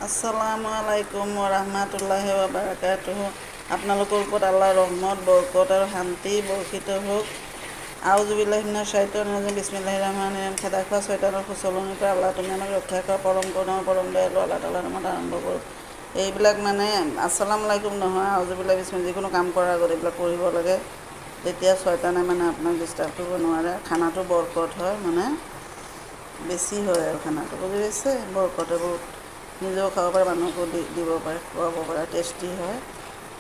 আসসালামু আলাইকুম ওৰহমাতুল্লাহি ওয়াবাৰাকাতুহু। আপোনালোকৰ ওপৰত আল্লাহৰ ৰহমত বৰকত আৰু শান্তি বৰ্ষিত হওক। আউযুবিল্লাহি মিনাশ শাইতানিৰ ৰাজিম বিসমিল্লাহিৰ ৰহমানিৰ ৰহিম। খেদা খোৱা শয়তানৰ কুচলনিৰ পৰা আল্লাহ তুমি আমাক ৰক্ষা কৰা। পৰম কৰুণা পৰম দয়ালু আল্লাহ তাআলাৰ নামত আৰম্ভ কৰোঁ। এইবিলাক মানে আসসালামু আলাইকুম নহয়, আউযুবিল্লাহি বিসমিল্লাহ, যিকোনো কাম কৰাৰ আগত এইবিলাক পঢ়িব লাগে। তেতিয়া শয়তানে মানে আপোনাক ডিষ্টাৰ্ব কৰিব নোৱাৰে। খানাটো বৰকত হয়, মানে বেছি হয় আৰু খানাটো, বুজি পাইছে? বৰকতে বহুত নিজেও খাব পাৰে, মানুহকো দিব পাৰে, খুৱাব পাৰে, টেষ্টি হয়।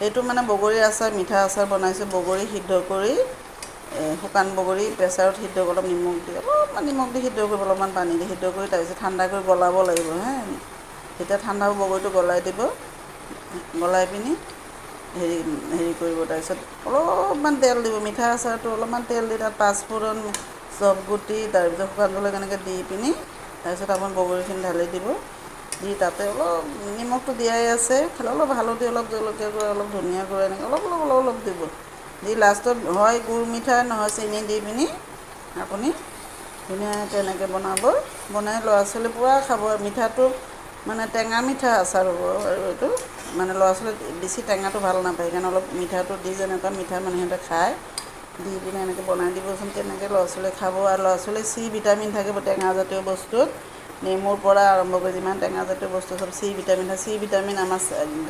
এইটো মানে বগৰী আচাৰ, মিঠা আচাৰ বনাইছোঁ। বগৰী সিদ্ধ কৰি, শুকান বগৰী প্ৰেছাৰত সিদ্ধ কৰি অলপ নিমখ দি, অলপমান নিমখ দি সিদ্ধ কৰিব, অলপমান পানী দি সিদ্ধ কৰি তাৰপিছত ঠাণ্ডা কৰি গলাব লাগিব। যেতিয়া ঠাণ্ডা হ'ব বগৰীটো গলাই দিব, গলাই পিনি হেৰি কৰিব। তাৰপিছত অলপমান তেল দিব, মিঠা আচাৰটো অলপমান তেল দি তাত পাঁচফোৰণ, চফ গুটি, তাৰপিছত শুকান জলকীয়া এনেকৈ দি পিনি তাৰপিছত আপুনি বগৰীখিনি ঢালি দিব। দি তাতে অলপ নিমখটো দিয়াই আছে, খালি অলপ হালধি, অলপ জলকীয়া গুড়া, অলপ ধনিয়া গুড়া, এনেকৈ অলপ অলপ অলপ অলপ দিব। দি লাষ্টত হয় গুড় মিঠাই নহয় চেনি দি পিনি আপুনি ধুনীয়াকৈ এনেকৈ বনাব। বনাই ল'ৰা ছোৱালী পূৰা খাব। মিঠাটো মানে টেঙা মিঠা আচাৰ হ'ব আৰু এইটো মানে ল'ৰা ছোৱালীয়ে বেছি টেঙাটো ভাল নাপায়, সেইকাৰণে অলপ মিঠাটো দি যেনেকুৱা মিঠা মানে সিহঁতে খায়, দি পিনে এনেকৈ বনাই দিবচোন। তেনেকৈ ল'ৰা ছোৱালীয়ে খাব। আৰু ল'ৰা ছোৱালীৰ চি ভিটামিন থাকিব টেঙা জাতীয় বস্তুত। নেমুৰ পৰা আৰম্ভ কৰি যিমান টেঙা জাতীয় বস্তু চব চি ভিটামিন হয়। চি ভিটামিন আমাৰ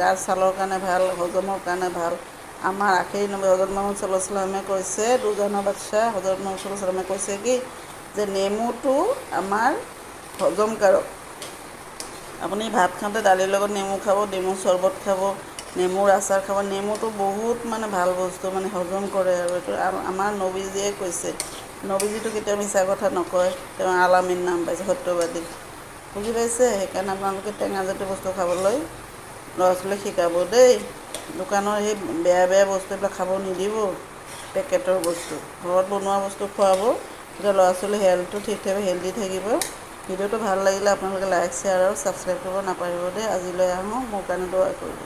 গাৰ ছালৰ কাৰণে ভাল, হজমৰ কাৰণে ভাল। আমাৰ আখেৰি নবী হজৰত মুহাম্মদ ছাল্লাল্লাহু আলাইহি ওয়াসাল্লামে কৈছে, দুজনৰ বাদশ্বাহ হজৰত মুহাম্মদ ছাল্লাল্লাহু আলাইহি ওয়াসাল্লামে কৈছে কি যে নেমুটো আমাৰ হজমকাৰক। আপুনি ভাত খাওঁতে দালিৰ লগত নেমু খাব, নেমুৰ চৰ্বত খাব, নেমুৰ আচাৰ খাব। নেমুটো বহুত মানে ভাল বস্তু, মানে হজম কৰে। আৰু এইটো আমাৰ নবীজীয়ে কৈছে। নবীজীটো কেতিয়াও মিছা কথা নকয়, তেওঁ আল আমিন নাম পাইছে, সত্যবাদী, বুজি পাইছে? সেইকাৰণে আপোনালোকে টেঙা জাতীয় বস্তু খাবলৈ ল'ৰা ছোৱালীক শিকাব দেই। দোকানৰ সেই বেয়া বেয়া বস্তুবিলাক খাব নিদিব, পেকেটৰ বস্তু। ঘৰত বনোৱা বস্তু খুৱাব, তেতিয়া ল'ৰা ছোৱালীৰ হেল্থটো ঠিক থাকিব, হেল্ডি থাকিব। ভিডিঅ'টো ভাল লাগিলে আপোনালোকে লাইক, শ্বেয়াৰ আৰু ছাবস্ক্ৰাইব কৰিব নাপাহৰিব দেই। আজিলৈ আহোঁ, মোৰ কাৰণে দোৱা কৰিব।